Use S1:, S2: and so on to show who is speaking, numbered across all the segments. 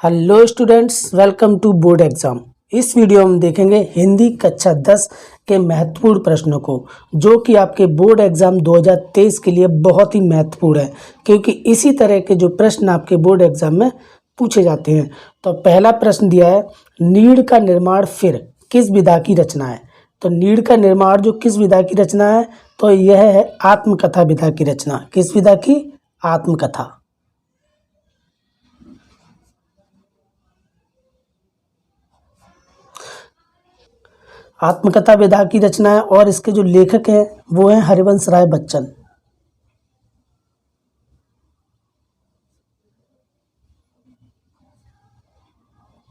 S1: Hello students, welcome to board exam. इस video में देखेंगे हिंदी कक्षा 10 के महत्वपूर्ण प्रश्नों को, जो कि आपके बोर्ड एग्जाम 2023 के लिए बहुत ही महत्वपूर्ण है, क्योंकि इसी तरह के जो प्रश्न आपके बोर्ड एग्जाम में पूछे जाते हैं। तो पहला प्रश्न दिया है, नीड़ का निर्माण फिर किस विधा की रचना है। तो नीड़ का निर्माण जो किस विधा की रचना है, तो यह है आत्मकथा विधा की रचना। किस विधा की? आत्मकथा। आत्मकथा विधा की रचना है और इसके जो लेखक हैं वो हैं हरिवंश राय बच्चन।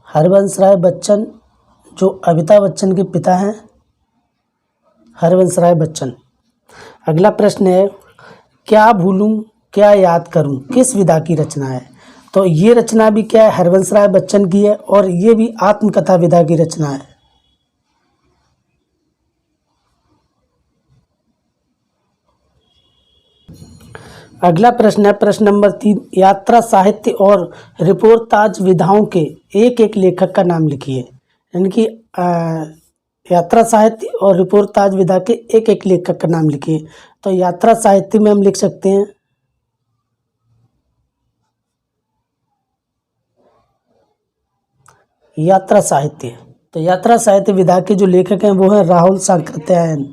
S1: हरिवंश राय बच्चन जो अमिताभ बच्चन के पिता हैं, हरिवंश राय बच्चन। अगला प्रश्न है, क्या भूलूं क्या याद करूं किस विधा की रचना है। तो ये रचना भी क्या है, हरिवंश राय बच्चन की है और ये भी आत्मकथा विधा की रचना है। अगला प्रश्न है प्रश्न नंबर 3, यात्रा साहित्य और रिपोर्टाज विधाओं के एक एक लेखक का नाम लिखिए। यानी कि यात्रा साहित्य और रिपोर्टाज विधा के एक एक लेखक का नाम लिखिए। तो यात्रा साहित्य में हम लिख सकते हैं यात्रा साहित्य। तो यात्रा साहित्य विधा के जो लेखक हैं वो हैं राहुल सांकृत्यायन।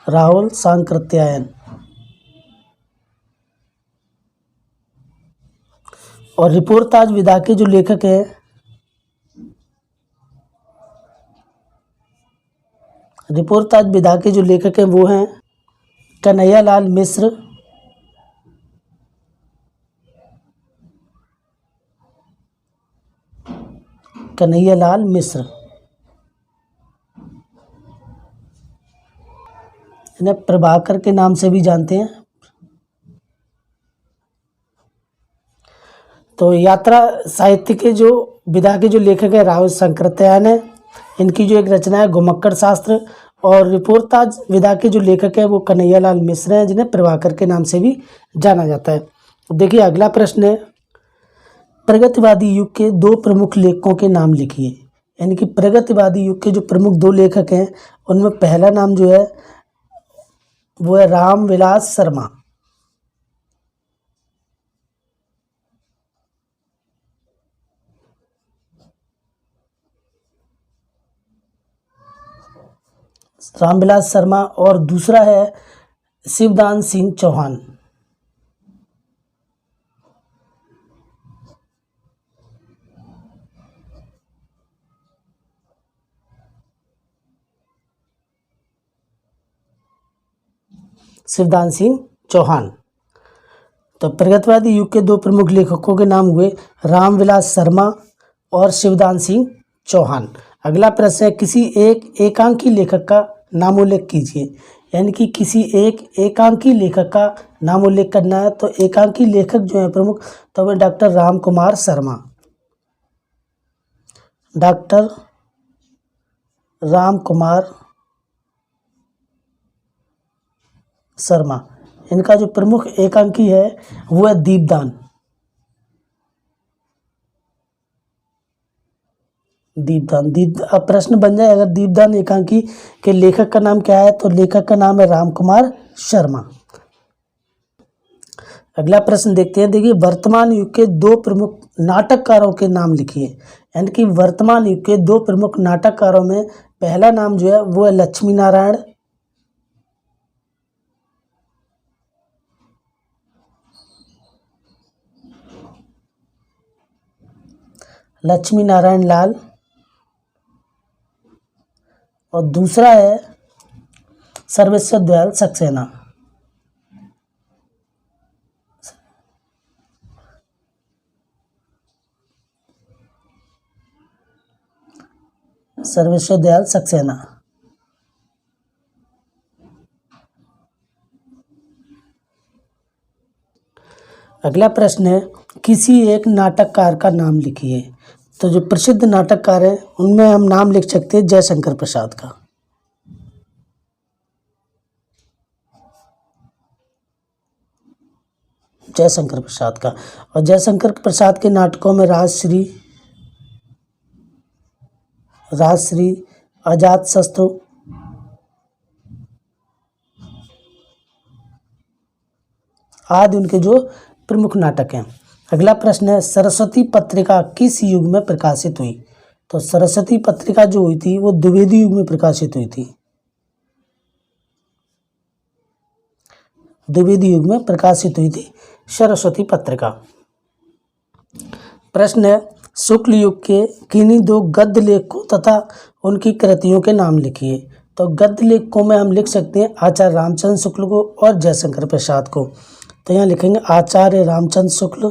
S1: राहुल सांकृत्यायन। और रिपोर्टाज विधा के जो लेखक हैं रिपोर्टाज विधा के जो लेखक हैं वो हैं कन्हैयालाल मिश्र, कन्हैयालाल मिश्र। इन्हें प्रभाकर के नाम से भी जानते हैं। तो यात्रा साहित्य के जो विधा के जो लेखक है राहुल सांकृत्यायन है, इनकी जो एक रचना है घुमक्कड़ शास्त्र। और रिपोर्टाज विधा के जो लेखक है वो कन्हैयालाल मिश्र हैं, जिन्हें प्रभाकर के नाम से भी जाना जाता है। देखिए अगला प्रश्न है, प्रगतिवादी युग के दो प्रमुख लेखकों के नाम लिखिए। यानी कि प्रगतिवादी युग के जो प्रमुख दो लेखक हैं उनमें पहला नाम जो है वो है रामविलास शर्मा। रामविलास शर्मा और दूसरा है शिवदान सिंह चौहान। शिवदान सिंह चौहान। तो प्रगतिवादी युग के दो प्रमुख लेखकों के नाम हुए रामविलास शर्मा और शिवदान सिंह चौहान। अगला प्रश्न है, किसी एक एकांकी लेखक का नामोल्लेख कीजिए। यानी कि किसी एक एकांकी लेखक का नामोल्लेख करना है। तो एकांकी लेखक जो है प्रमुख, तो वे डॉक्टर राम कुमार शर्मा। डॉक्टर राम कुमार शर्मा। इनका जो प्रमुख एकांकी है वो है दीपदान। अब प्रश्न बन जाए, अगर दीपदान एकांकी के लेखक का नाम क्या है, तो लेखक का नाम है राम कुमार शर्मा। अगला प्रश्न देखते हैं। देखिए, वर्तमान युग के दो प्रमुख नाटककारों के नाम लिखिए। यानी कि वर्तमान युग के दो प्रमुख नाटककारों में पहला नाम जो है वो है लक्ष्मी नारायण। लक्ष्मी नारायण लाल। और दूसरा है सर्वेश्वर दयाल सक्सेना। सर्वेश्वर दयाल सक्सेना। अगला प्रश्न है, किसी एक नाटककार का नाम लिखिए। तो जो प्रसिद्ध नाटककार है उनमें हम नाम लिख सकते हैं जयशंकर प्रसाद का। जयशंकर प्रसाद का। और जयशंकर प्रसाद के नाटकों में राजश्री, अजातशत्रु आदि उनके जो प्रमुख नाटक हैं। अगला प्रश्न है, सरस्वती पत्रिका किस युग में प्रकाशित हुई? तो सरस्वती पत्रिका जो हुई थी वो द्विवेदी युग में प्रकाशित हुई थी। द्विवेदी युग में प्रकाशित हुई थी सरस्वती पत्रिका। प्रश्न है, शुक्ल युग के किन्हीं दो गद्य लेखकों तथा उनकी कृतियों के नाम लिखिए। तो गद्य लेखकों में हम लिख सकते हैं आचार्य रामचंद्र शुक्ल को और जयशंकर प्रसाद को। तो यहाँ लिखेंगे आचार्य रामचंद्र शुक्ल,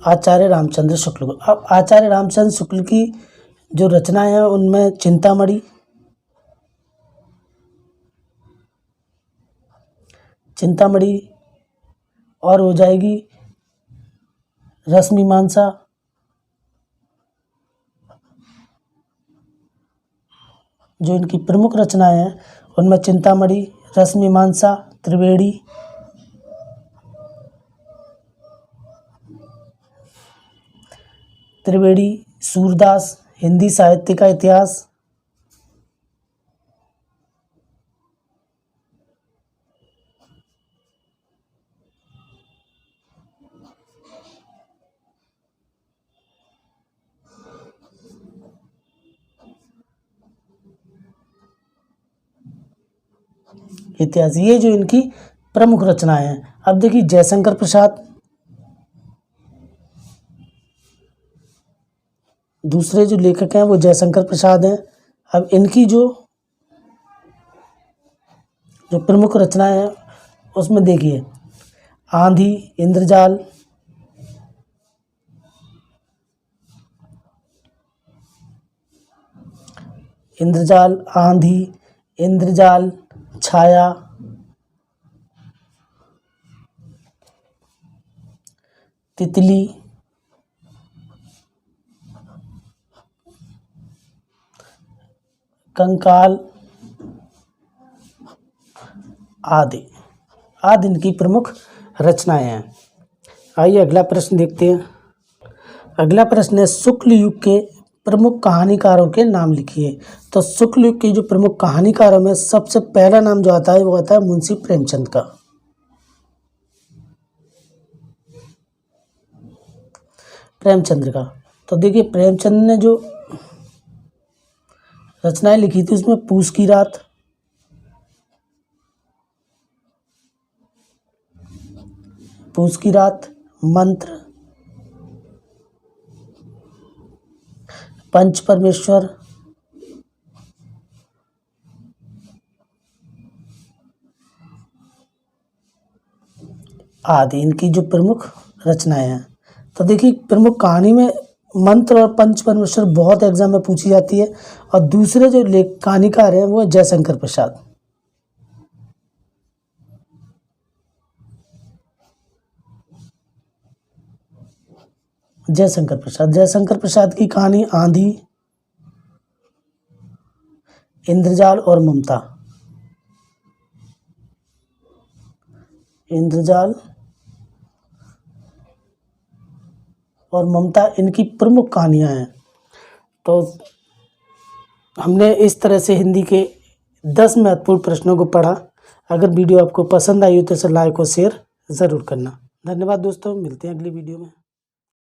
S1: आचार्य रामचंद्र शुक्ल को। अब आचार्य रामचंद्र शुक्ल की जो रचनाएं हैं उनमें चिंतामणि, और हो जाएगी रसमीमांसा, जो इनकी प्रमुख रचनाएं हैं उनमें चिंतामणि, रसमीमांसा, त्रिवेणी, सूरदास, हिंदी साहित्य का इतिहास, ये जो इनकी प्रमुख रचनाएं हैं। अब देखिए जयशंकर प्रसाद, दूसरे जो लेखक हैं वो जयशंकर प्रसाद हैं। अब इनकी जो प्रमुख रचनाएं हैं उसमें देखिए आंधी, इंद्रजाल, आंधी, इंद्रजाल, छाया, तितली, कंकाल आदि इनकी प्रमुख रचनाएं हैं। आइए अगला प्रश्न देखते हैं। अगला प्रश्न है, शुक्ल युग के प्रमुख कहानीकारों के नाम लिखिए। तो शुक्ल युग के जो प्रमुख कहानीकारों में सबसे पहला नाम जो आता है वो आता है मुंशी प्रेमचंद का। तो देखिए प्रेमचंद ने जो रचनाएं लिखी थी उसमें पूस की रात, मंत्र, पंच परमेश्वर, आदि इनकी जो प्रमुख रचनाएं हैं। तो देखिए प्रमुख कहानी में मंत्र और पंच परमेश्वर बहुत एग्जाम में पूछी जाती है। और दूसरे जो कहानीकार हैं वो है जयशंकर प्रसाद। जयशंकर प्रसाद की कहानी आंधी, इंद्रजाल और ममता, इनकी प्रमुख कहानियां हैं। तो हमने इस तरह से हिंदी के 10 महत्वपूर्ण प्रश्नों को पढ़ा। अगर वीडियो आपको पसंद आई हो तो इसे लाइक और शेयर ज़रूर करना। धन्यवाद दोस्तों, मिलते हैं अगली वीडियो में।